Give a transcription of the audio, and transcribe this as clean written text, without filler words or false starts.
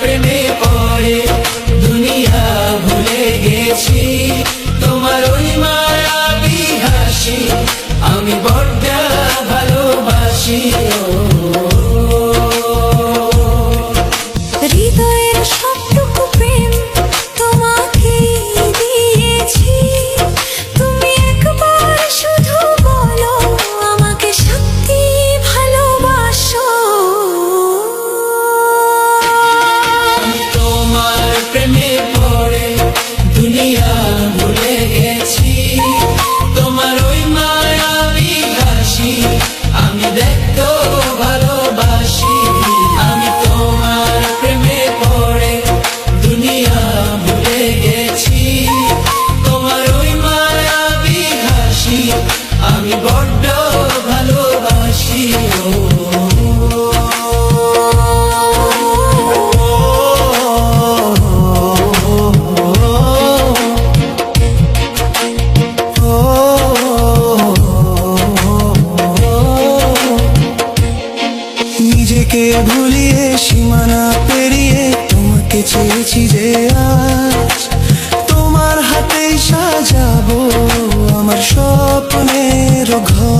প্রেমে পড়ে দুনিয়া ভুলে গেছি, তোমার ওই মায়াবী হাসি আমি বড্ড ভালোবাসি। হৃদয়ের সবটুকু প্রেম তোমাকে দিয়েছি, তুমি একবার শুধু বলো আমাকে সত্যি ভালোবাসো। তোমার প্রেমে পড়ে দুনিয়া ভুলে গেছি, তোমার ওই মায়াবী হাসি আমি দেখতে ভালোবাসি। আমি তোমার প্রেমে পড়ে দুনিয়া ভুলে গেছি, তোমার ওই মায়াবী হাসি আমি বড্ড ভালোবাসি। নিজেকে ভুলিয়ে সীমানা পেরিয়ে তোমাকে চেয়েছি যে আজ তোমার হাতেই সাজাবো আমার স্বপ্নের ঘর।